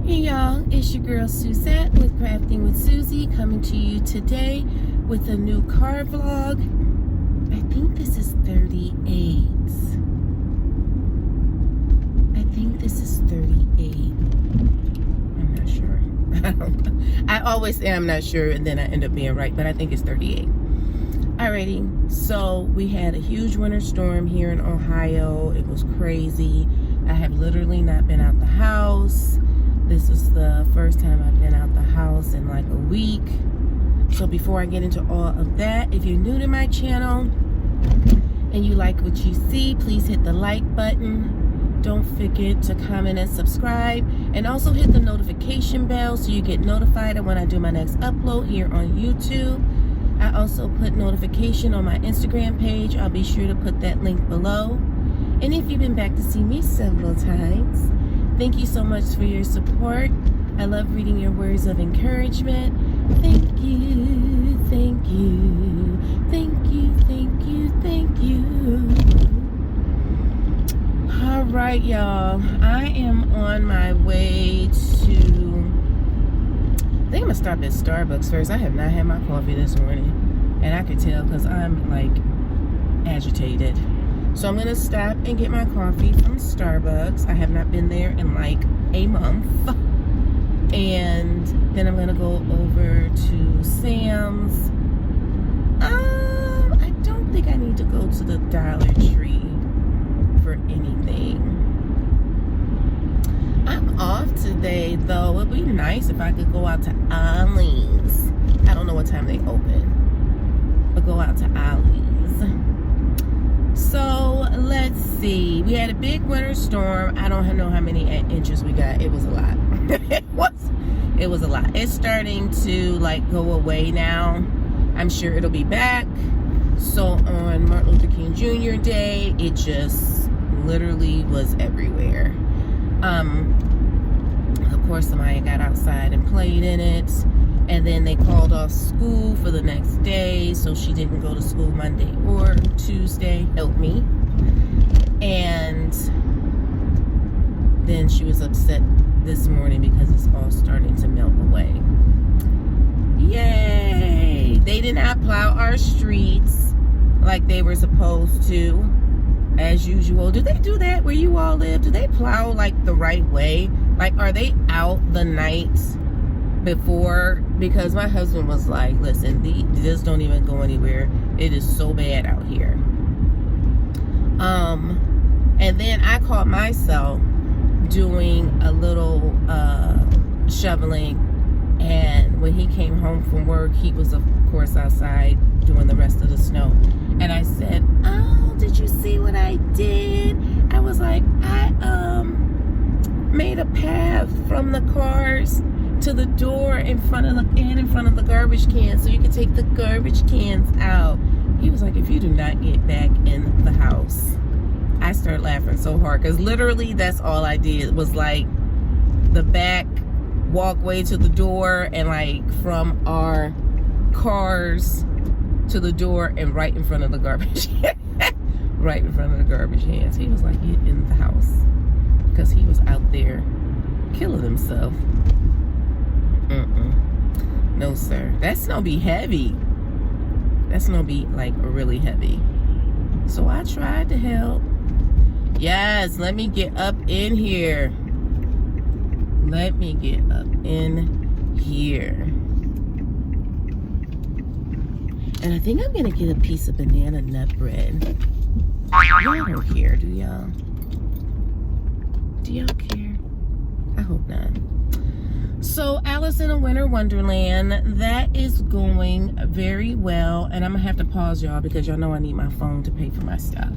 Hey y'all, it's your girl Suzette with Crafting with Susie, coming to you today with a new car vlog. I think this is 38. I think this is 38. I'm not sure. I always say I'm not sure and then I end up being right, but I think it's 38. Alrighty, so we had a huge winter storm here in Ohio. It was crazy. I have literally not been out the house. This is the first time I've been out the house in like a week. So before I get into all of that, if you're new to my channel and you like what you see, please hit the like button. Don't forget to comment and subscribe, and also hit the notification bell so you get notified of when I do my next upload here on YouTube. I also put notification on my Instagram page. I'll be sure to put that link below. And if you've been back to see me several times, thank you so much for your support. I love reading your words of encouragement. Thank you, thank you, thank you, thank you, thank you. All right, y'all. I am on my way to, I think I'm gonna stop at Starbucks first. I have not had my coffee this morning, and I could tell because I'm like agitated. So I'm gonna stop and get my coffee from Starbucks. I have not been there in like a month. And then I'm gonna go over to Sam's. I don't think I need to go to the Dollar Tree for anything. I'm off today though. It'd be nice if I could go out to Ollie's. I don't know what time they open, but go out to Ollie's. So let's see. We had a big winter storm. I don't know how many inches we got. It was a lot. It was a lot. It's starting to like go away now. I'm sure it'll be back. So on Martin Luther King Jr. Day, it just literally was everywhere. Of course, somebody got outside and played in it. And then they called off school for the next day, so she didn't go to school Monday or Tuesday. Help me. And then she was upset this morning because it's all starting to melt away. Yay! They did not plow our streets like they were supposed to, as usual. Do they do that where you all live? Do they plow like the right way? Like, are they out the night before? Because my husband was like, listen, this don't even go anywhere. It is so bad out here. And then I caught myself doing a little shoveling, and when he came home from work, he was of course outside doing the rest of the snow. And I said, oh, did you see what I did? I was like, I made a path from the cars to the door in front of the garbage can, so you can take the garbage cans out. He was like, if you do not get back in the house. I started laughing so hard because literally that's all I did was like the back walkway to the door, and like from our cars to the door, and right in front of the garbage right in front of the garbage cans. He was like, get in the house, because he was out there killing himself. No sir, that snow be heavy. That snow be like really heavy. So I tried to help. Yes, let me get up in here. Let me get up in here. And I think I'm gonna get a piece of banana nut bread. Y'all don't care, do y'all? Do y'all care? I hope not. So Alice in a Winter Wonderland, that is going very well. And I'm gonna have to pause y'all because y'all know I need my phone to pay for my stuff.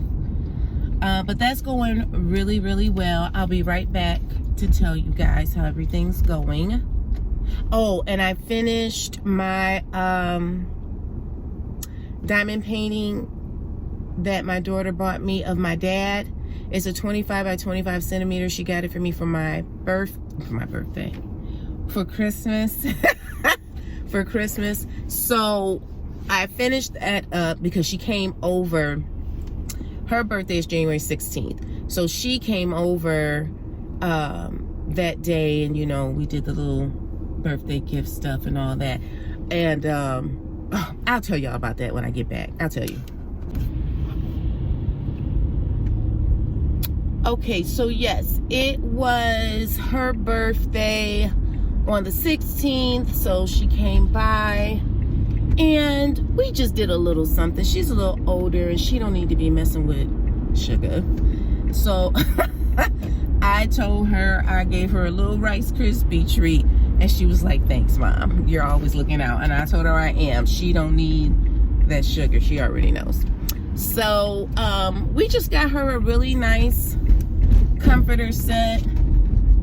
But that's going really, really well. I'll be right back to tell you guys how everything's going. Oh, and I finished my diamond painting that my daughter bought me of my dad. It's a 25 by 25 centimeters. She got it for me for my birthday. For Christmas. For Christmas. So I finished that up because she came over Her birthday is January 16th. So she came over that day, and, you know, we did the little birthday gift stuff and all that. And I'll tell y'all about that when I get back. I'll tell you. Okay, so yes, it was her birthday on the 16th, so she came by and we just did a little something. She's a little older and she don't need to be messing with sugar. So I told her, I gave her a little Rice Krispie treat, and she was like, thanks, Mom. You're always looking out. And I told her I am. She don't need that sugar. She already knows. So we just got her a really nice comforter set,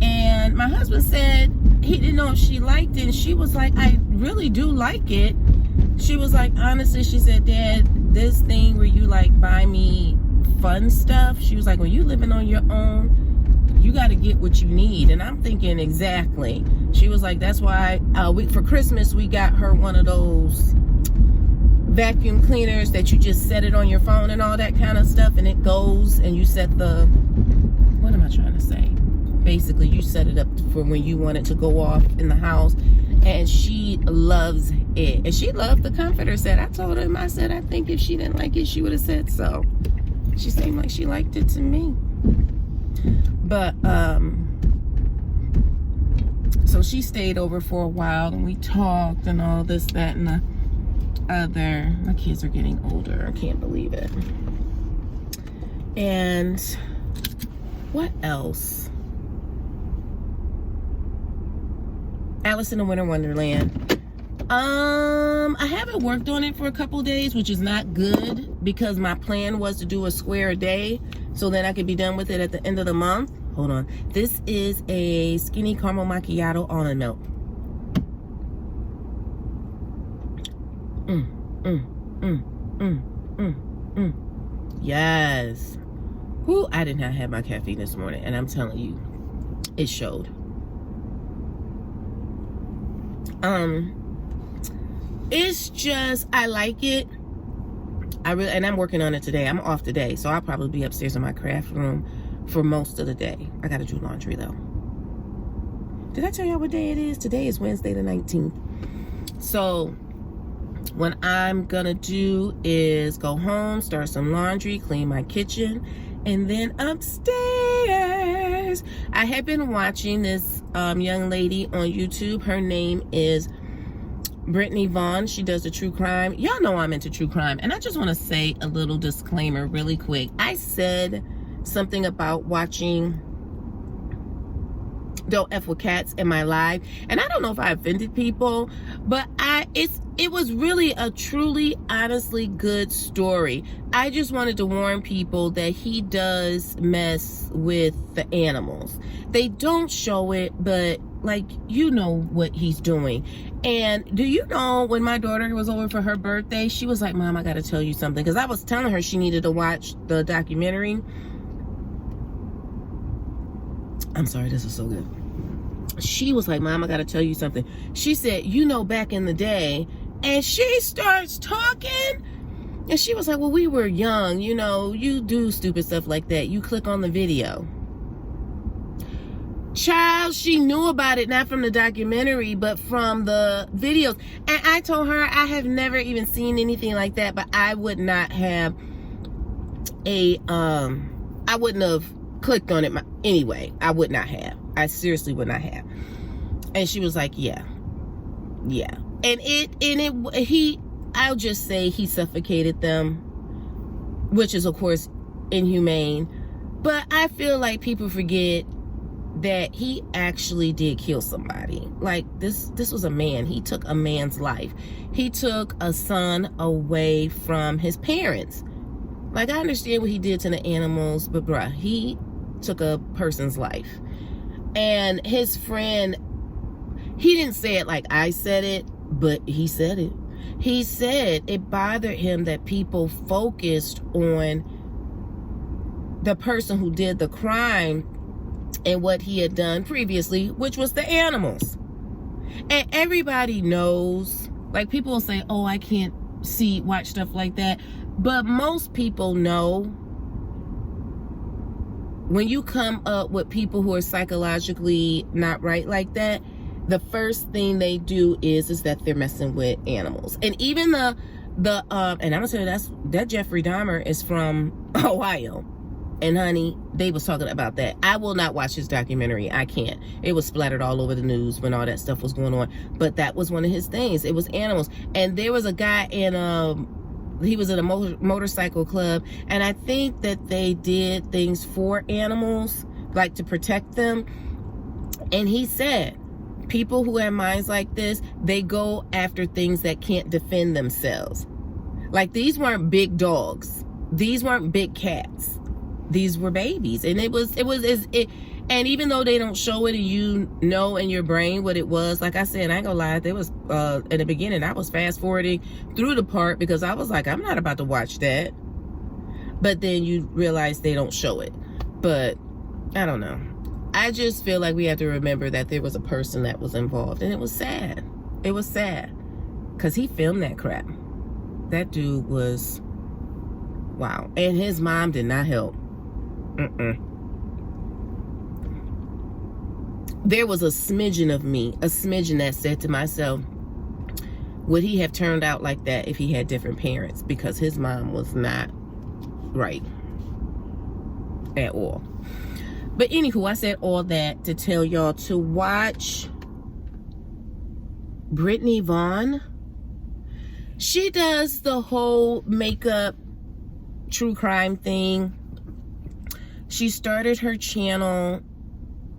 and my husband said he didn't know if she liked it, and she was like, I really do like it. She was like, honestly, she said, Dad, this thing where you like buy me fun stuff, she was like, when you living on your own, you got to get what you need. And I'm thinking, exactly. She was like, that's why for Christmas we got her one of those vacuum cleaners that you just set it on your phone and all that kind of stuff, and it goes, and you set the, what am I trying to say? Basically, you set it up for when you want it to go off in the house, and she loves it. And she loved the comforter set. I told her, I said, I think if she didn't like it, she would have said so. She seemed like she liked it to me. But, so she stayed over for a while, and we talked and all this, that, and the other. My kids are getting older. I can't believe it. And what else? Alice in the Winter Wonderland. I haven't worked on it for a couple days, which is not good, because my plan was to do a square a day so then I could be done with it at the end of the month. Hold on. This is a skinny caramel macchiato almond milk. Yes. Whew, I did not have my caffeine this morning, and I'm telling you, it showed. It's just, I like it. And I'm working on it today. I'm off today, so I'll probably be upstairs in my craft room for most of the day. I gotta do laundry though. Did I tell y'all what day it is? Today is Wednesday the 19th. So what I'm gonna do is go home, start some laundry, clean my kitchen, and then upstairs. I have been watching this young lady on YouTube. Her name is Brittany Vaughn. She does the true crime. Y'all know I'm into true crime. And I just want to say a little disclaimer really quick. I said something about watching Don't F with Cats in my live, and I don't know if I offended people, but it was really a truly, honestly good story. I just wanted to warn people that he does mess with the animals. They don't show it, but like, you know what he's doing. And do you know, when my daughter was over for her birthday, she was like, Mom, I gotta tell you something, because I was telling her she needed to watch the documentary. I'm sorry, this is so good. She was like, Mom, I gotta tell you something. She said, you know, back in the day, and she starts talking, and she was like, well, we were young, you know, you do stupid stuff like that. You click on the video. Child, she knew about it, not from the documentary, but from the videos. And I told her I have never even seen anything like that, but I would not have I wouldn't have clicked on it anyway. I would not have. I seriously would not have. And she was like, yeah. And I'll just say he suffocated them, which is of course inhumane. But I feel like people forget that he actually did kill somebody. Like, this was a man. He took a man's life. He took a son away from his parents. Like, I understand what he did to the animals, but bruh, he took a person's life. And his friend, he didn't say it like I said it, but he said it. He said it bothered him that people focused on the person who did the crime and what he had done previously, which was the animals. And everybody knows, like, people will say, oh, I can't watch stuff like that. But most people know when you come up with people who are psychologically not right like that, the first thing they do is that they're messing with animals. And even and I'm gonna tell you, that Jeffrey Dahmer is from Ohio. And honey, they was talking about that. I will not watch his documentary. I can't. It was splattered all over the news when all that stuff was going on. But that was one of his things. It was animals. And there was a guy he was at a motorcycle club, and I think that they did things for animals, like to protect them. And he said, people who have minds like this, they go after things that can't defend themselves. Like, these weren't big dogs. These weren't big cats. These were babies. And and even though they don't show it and you know in your brain what it was, like I said, I ain't gonna lie, there was in the beginning I was fast forwarding through the part because I was like, I'm not about to watch that. But then you realize they don't show it. But I don't know. I just feel like we have to remember that there was a person that was involved, and it was sad. It was sad because he filmed that crap. That dude was, wow. And his mom did not help. There was a smidgen of me, a smidgen that said to myself, would he have turned out like that if he had different parents? Because his mom was not right at all. But anywho, I said all that to tell y'all to watch Brittany Vaughn. She does the whole makeup true crime thing. She started her channel,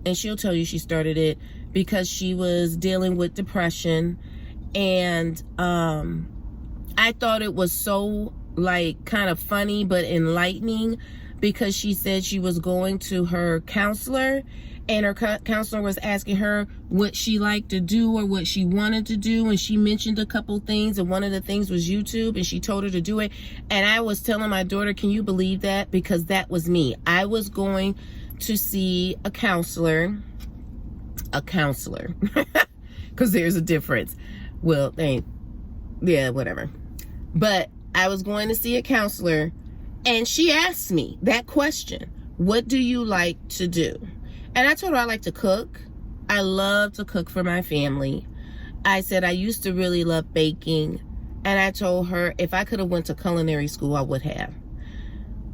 and she'll tell you she started it because she was dealing with depression. And I thought it was so, like, kind of funny but enlightening, because she said she was going to her counselor, and her counselor was asking her what she liked to do or what she wanted to do, and she mentioned a couple things, and one of the things was YouTube, and she told her to do it. And I was telling my daughter, can you believe that? Because that was me. I was going to see a counselor, because there's a difference. Well, yeah, whatever. But I was going to see a counselor, and she asked me that question, what do you like to do? And I told her I like to cook. I love to cook for my family. I said I used to really love baking. And I told her if I could have went to culinary school, I would have.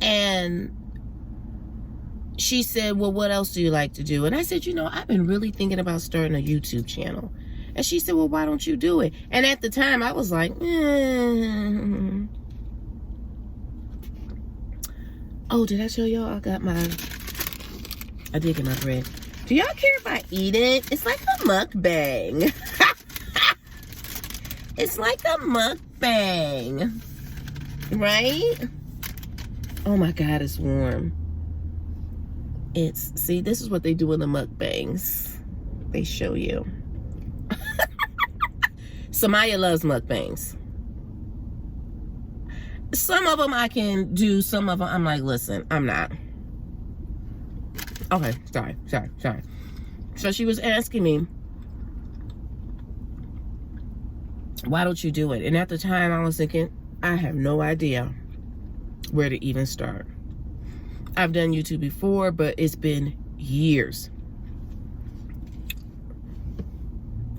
And she said, well, what else do you like to do? And I said, you know, I've been really thinking about starting a YouTube channel. And she said, well, why don't you do it? And at the time, I was like, Oh, did I tell y'all I did get my bread. Do y'all care if I eat it? It's like a mukbang. It's like a mukbang. Right? Oh my God, it's warm. See, this is what they do in the mukbangs. They show you. Samaya loves mukbangs. Some of them I can do, some of them I'm like, listen, I'm not. Okay, sorry. So she was asking me, why don't you do it? And at the time I was thinking, I have no idea where to even start. I've done YouTube before, but it's been years.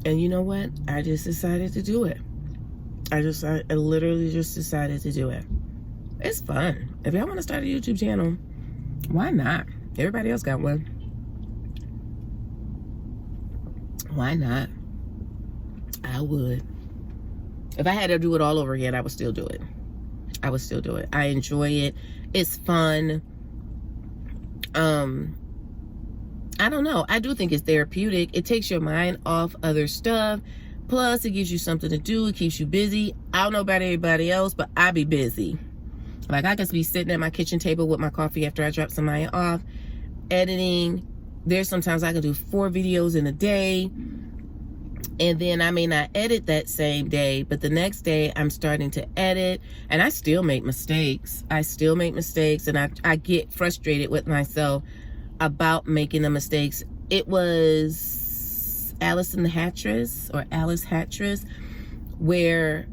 And you know what? I just decided to do it. I literally just decided to do it. It's fun. If y'all want to start a YouTube channel, why not? Everybody else got one. Why not? I would. If I had to do it all over again, I would still do it. I would still do it. I enjoy it. It's fun. I don't know. I do think it's therapeutic. It takes your mind off other stuff. Plus, it gives you something to do. It keeps you busy. I don't know about everybody else, but I be busy. Like, I could be sitting at my kitchen table with my coffee after I drop somebody off, editing. There's sometimes I can do 4 videos in a day. And then I may not edit that same day, but the next day I'm starting to edit, and I still make mistakes. And I get frustrated with myself about making the mistakes. It was Alice Hattress, where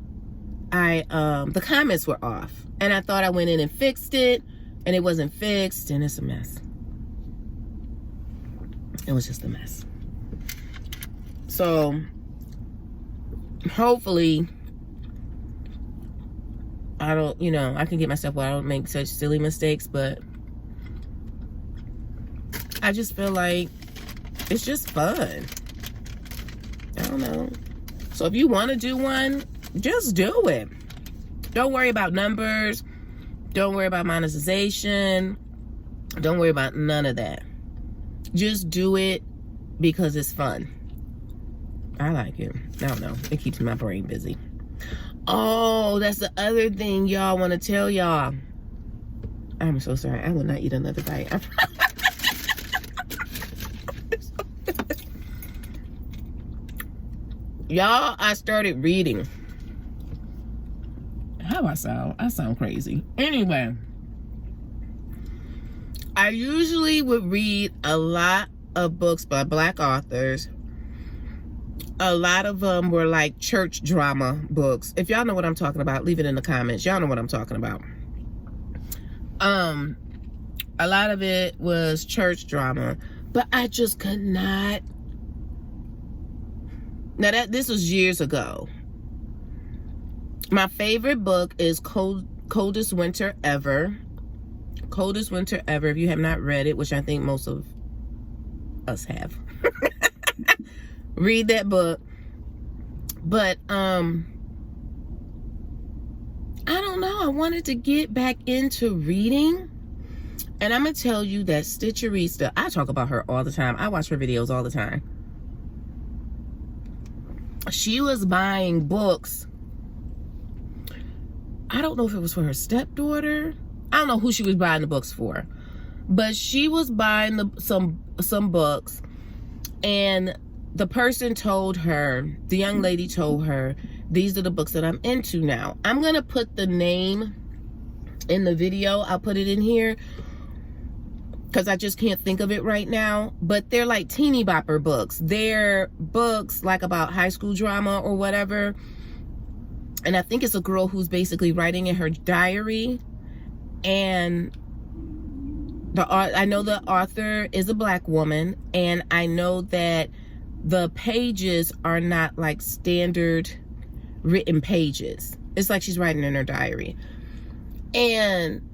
the comments were off, and I thought I went in and fixed it, and it wasn't fixed, and it's a mess. It was just a mess. So hopefully I don't, I can get myself where I don't make such silly mistakes, but I just feel like it's just fun. I don't know. So if you want to do one, just do it. Don't worry about numbers. Don't worry about monetization. Don't worry about none of that. Just do it because it's fun. I like it. I don't know. It keeps my brain busy. Oh, that's the other thing y'all want to tell y'all. I'm so sorry. I will not eat another bite. Y'all, I started reading. How I sound? I sound crazy. Anyway, I usually would read a lot of books by Black authors. A lot of them were like church drama books. If y'all know what I'm talking about, leave it in the comments. Y'all know what I'm talking about. A lot of it was church drama, but I just could not. Now this was years ago. My favorite book is Coldest Winter Ever. Coldest Winter Ever. If you have not read it, which I think most of us have. Read that book. But I don't know, I wanted to get back into reading, and I'm gonna tell you that Stitcherista, I talk about her all the time. I watch her videos all the time. She was buying books. I don't know if it was for her stepdaughter. I don't know who she was buying the books for, but she was buying some books, and the person told her, the young lady told her, these are the books that I'm into now. I'm going to put the name in the video. I'll put it in here because I just can't think of it right now. But they're like teeny bopper books. They're books like about high school drama or whatever. And I think it's a girl who's basically writing in her diary. And I know the author is a Black woman. And I know that the pages are not like standard written pages. It's like she's writing in her diary. And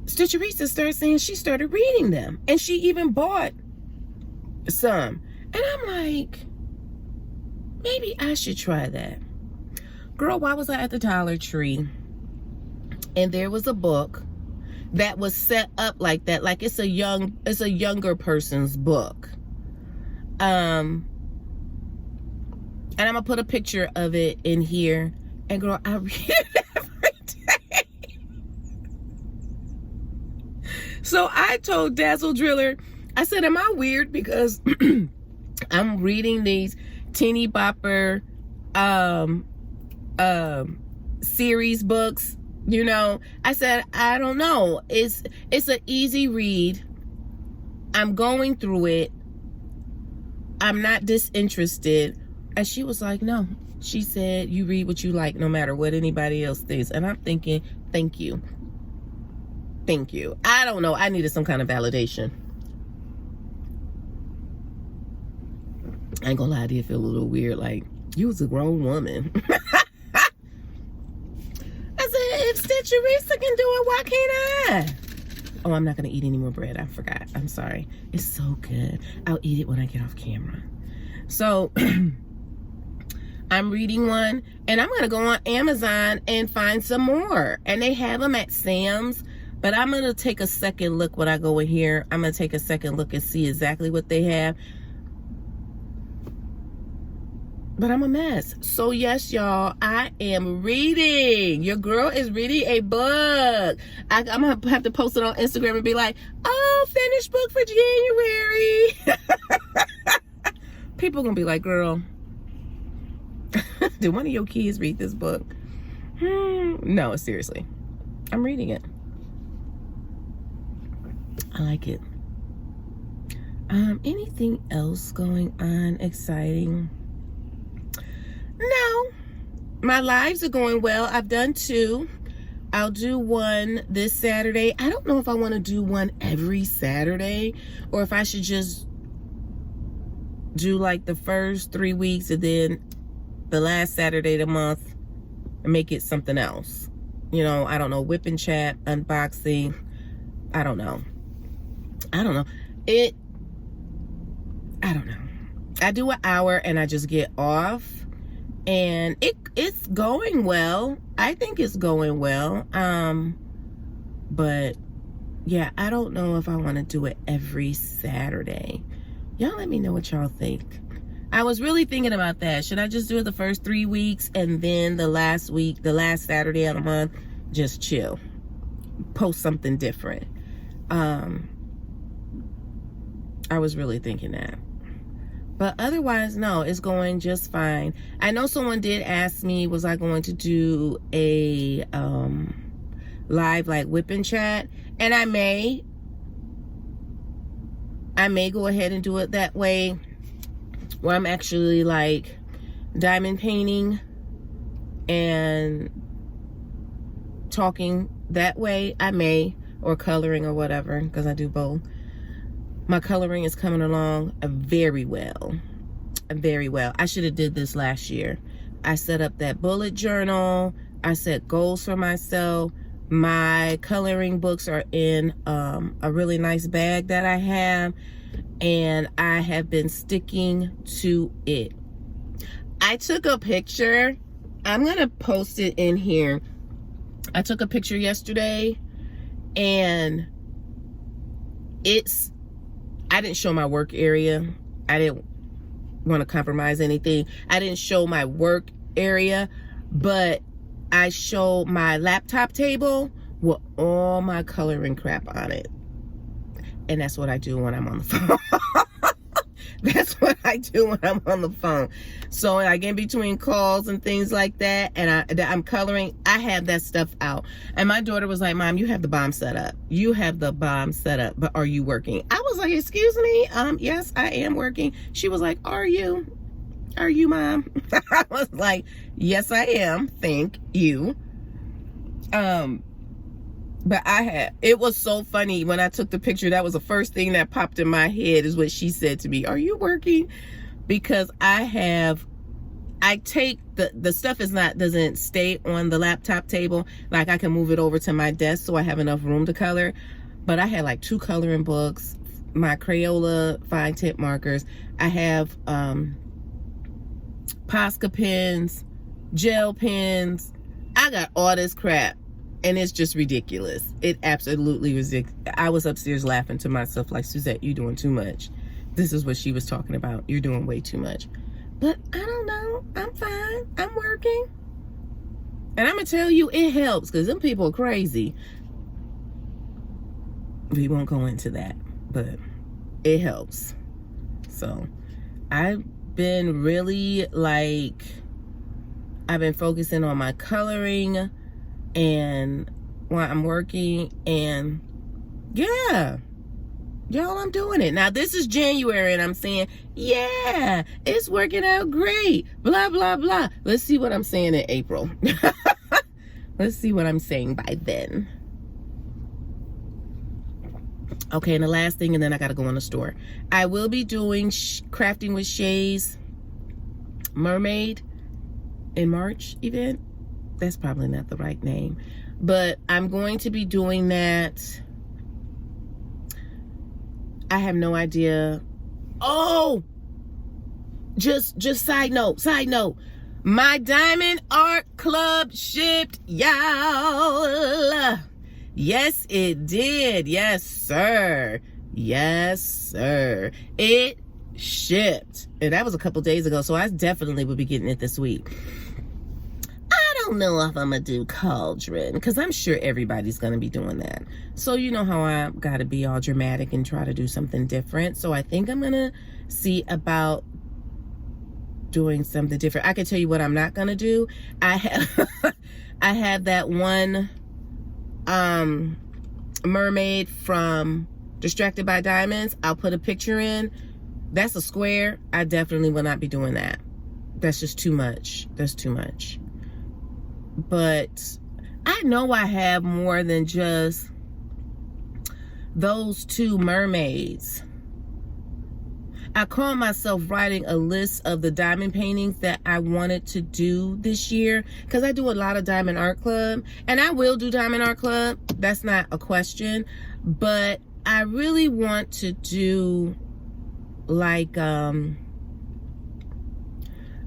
Stitcherista started saying she started reading them. And she even bought some. And I'm like, maybe I should try that. Girl, why was I at the Dollar Tree? And there was a book that was set up like that. Like it's a younger person's book. And I'm gonna put a picture of it in here. And girl, I read it every day. So I told Dazzle Driller, I said, am I weird because I'm reading these teeny bopper series books, I said, I don't know. It's an easy read. I'm going through it. I'm not disinterested. And she was like, no. She said, you read what you like no matter what anybody else thinks. And I'm thinking, thank you. Thank you. I don't know. I needed some kind of validation. I ain't gonna lie, I did feel a little weird. Like, you was a grown woman. I said, if Stitcherista can do it, why can't I? Oh, I'm not gonna eat any more bread. I forgot. I'm sorry. It's so good. I'll eat it when I get off camera. So I'm reading one, and I'm gonna go on Amazon and find some more. And they have them at Sam's, but I'm gonna take a second look when I go in here. I'm gonna take a second look and see exactly what they have. But I'm a mess. So yes, y'all, I am reading. Your girl is reading a book. I'm going to have to post it on Instagram and be like, oh, finished book for January. People going to be like, girl, did one of your kids read this book? No, seriously. I'm reading it. I like it. Anything else going on exciting? No, my lives are going well. I've done 2. I'll do one this Saturday. I don't know if I want to do one every Saturday or if I should just do like the first 3 weeks and then the last Saturday of the month and make it something else. You know, I don't know, whip and chat, unboxing. I don't know. I don't know. I do an hour and I just get off, and it's going well. I think it's going well. But yeah, I don't know if I want to do it every Saturday. Y'all let me know what y'all think. I was really thinking about that. Should I just do it the first 3 weeks and then the last week, the last Saturday of the month, just chill, post something different? I was really thinking that. But otherwise, no, it's going just fine. I know someone did ask me, was I going to do a live like whip and chat? And I may go ahead and do it that way, where I'm actually like diamond painting and talking that way. I may, or coloring or whatever, because I do both. My coloring is coming along very well. Very well. I should have did this last year. I set up that bullet journal. I set goals for myself. My coloring books are in a really nice bag that I have, and I have been sticking to it. I took a picture. I'm going to post it in here. I took a picture yesterday, and I didn't show my work area. I didn't want to compromise anything. I didn't show my work area, but I showed my laptop table with all my coloring crap on it. And that's what I do when I'm on the phone. That's what I do when I'm on the phone. So like in between calls and things like that, and I'm coloring, I have that stuff out. And my daughter was like, Mom, you have the bomb set up. You have the bomb set up, but are you working? I was like, excuse me? Yes, I am working. She was like, are you? Are you, Mom? I was like, yes, I am. Thank you. But it was so funny when I took the picture. That was the first thing that popped in my head, is what she said to me. Are you working? Because I take the stuff doesn't stay on the laptop table. Like I can move it over to my desk so I have enough room to color. But I had like 2 coloring books, my Crayola fine tip markers. I have Posca pens, gel pens. I got all this crap. And it's just ridiculous. It absolutely was. I was upstairs laughing to myself like, Suzette, you're doing too much. This is what she was talking about. You're doing way too much. But I don't know. I'm fine. I'm working. And I'm going to tell you, it helps, because them people are crazy. We won't go into that, but it helps. So I've been really like, I've been focusing on my coloring and while I'm working, and yeah, y'all, I'm doing it. Now this is January and I'm saying, yeah, it's working out great, blah blah blah. Let's see what I'm saying in April. Let's see what I'm saying by then. Okay, and the last thing, and then I gotta go in the store. I will be doing Crafting with Shay's Mermaid in March event. That's probably not the right name, but I'm going to be doing that. I have no idea. Oh, just side note. My Diamond Art Club shipped, y'all. Yes, it did. Yes, sir. Yes, sir. It shipped. And that was a couple days ago, so I definitely will be getting it this week. I don't know if I'm gonna do cauldron, because I'm sure everybody's gonna be doing that. So you know how I gotta be all dramatic and try to do something different. So I think I'm gonna see about doing something different. I can tell you what I'm not gonna do. I have that one mermaid from Distracted by Diamonds. I'll put a picture in. That's a square. I definitely will not be doing that. That's just too much. That's too much. But I know I have more than just those 2 mermaids. I caught myself writing a list of the diamond paintings that I wanted to do this year, because I do a lot of Diamond Art Club, and I will do Diamond Art Club. That's not a question, but I really want to do like a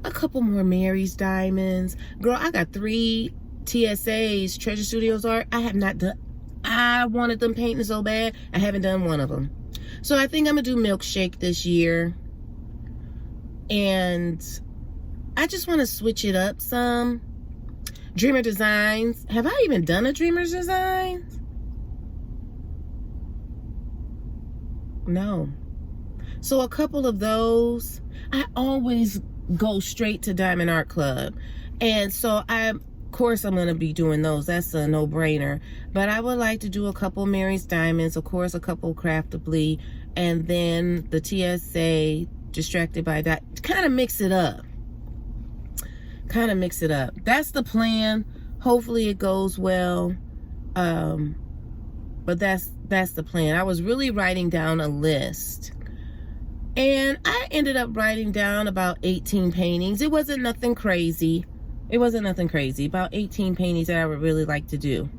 couple more Mary's diamonds. Girl, I got 3 TSAs, Treasure Studios art. I have not done. I wanted them painting so bad. I haven't done one of them. So I think I'm gonna do Milkshake this year. And I just want to switch it up some. Dreamer Designs. Have I even done a Dreamer's Designs? No. So a couple of those. I always go straight to Diamond Art Club. And so of course I'm going to be doing those. That's a no-brainer. But I would like to do a couple Mary's Diamonds, of course a couple Craftably, and then the TSA Distracted by That. Kind of mix it up. That's the plan. Hopefully it goes well. But that's the plan. I was really writing down a list. And I ended up writing down about 18 paintings. It wasn't nothing crazy. About 18 paintings that I would really like to do.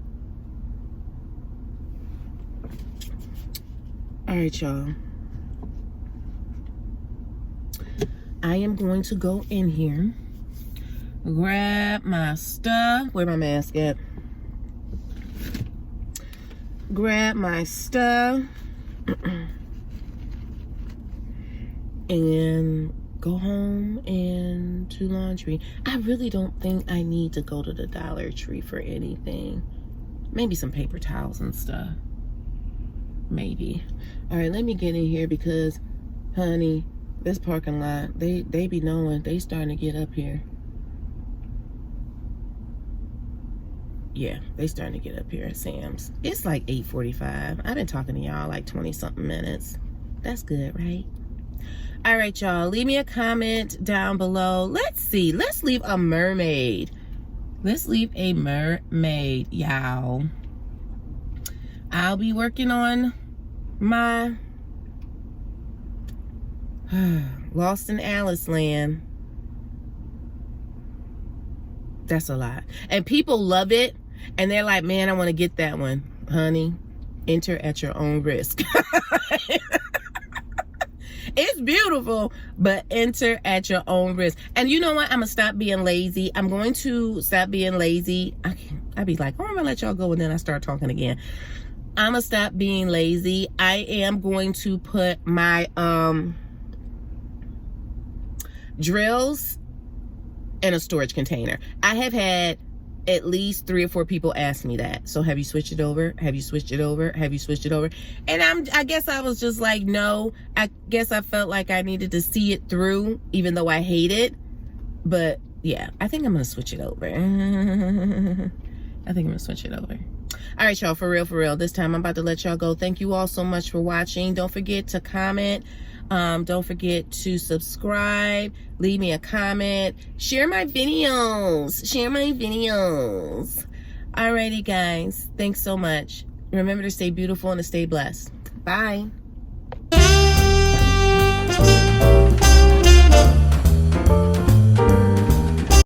All right, y'all. I am going to go in here, grab my stuff. Where my mask at? Grab my stuff and go home and do laundry. I really don't think I need to go to the Dollar Tree for anything. Maybe some paper towels and stuff. Maybe. All right, let me get in here because, honey, this parking lot, they be knowing. They starting to get up here. Yeah, they starting to get up here at Sam's. It's like 8:45. I've been talking to y'all like 20-something minutes. That's good, right? All right, y'all. Leave me a comment down below. Let's see. Let's leave a mermaid. Let's leave a mermaid, y'all. I'll be working on my Lost in Alice Land. That's a lot. And people love it. And they're like, man, I want to get that one. Honey, enter at your own risk. It's beautiful, but enter at your own risk. And you know what? I'm going to stop being lazy. I'm going to stop being lazy. I'd be like, oh, I'm going to let y'all go. And then I start talking again. I'm going to stop being lazy. I am going to put my drills in a storage container. I have had at least 3 or 4 people ask me that. So have you switched it over? Have you switched it over? Have you switched it over? And I guess I was just like, no. I guess I felt like I needed to see it through, even though I hate it. But yeah, I think I'm gonna switch it over. All right, y'all, for real. This time I'm about to let y'all go. Thank you all so much for watching. Don't forget to comment. Don't forget to subscribe. Leave me a comment. Share my videos. Alrighty, guys. Thanks so much. Remember to stay beautiful and to stay blessed. Bye.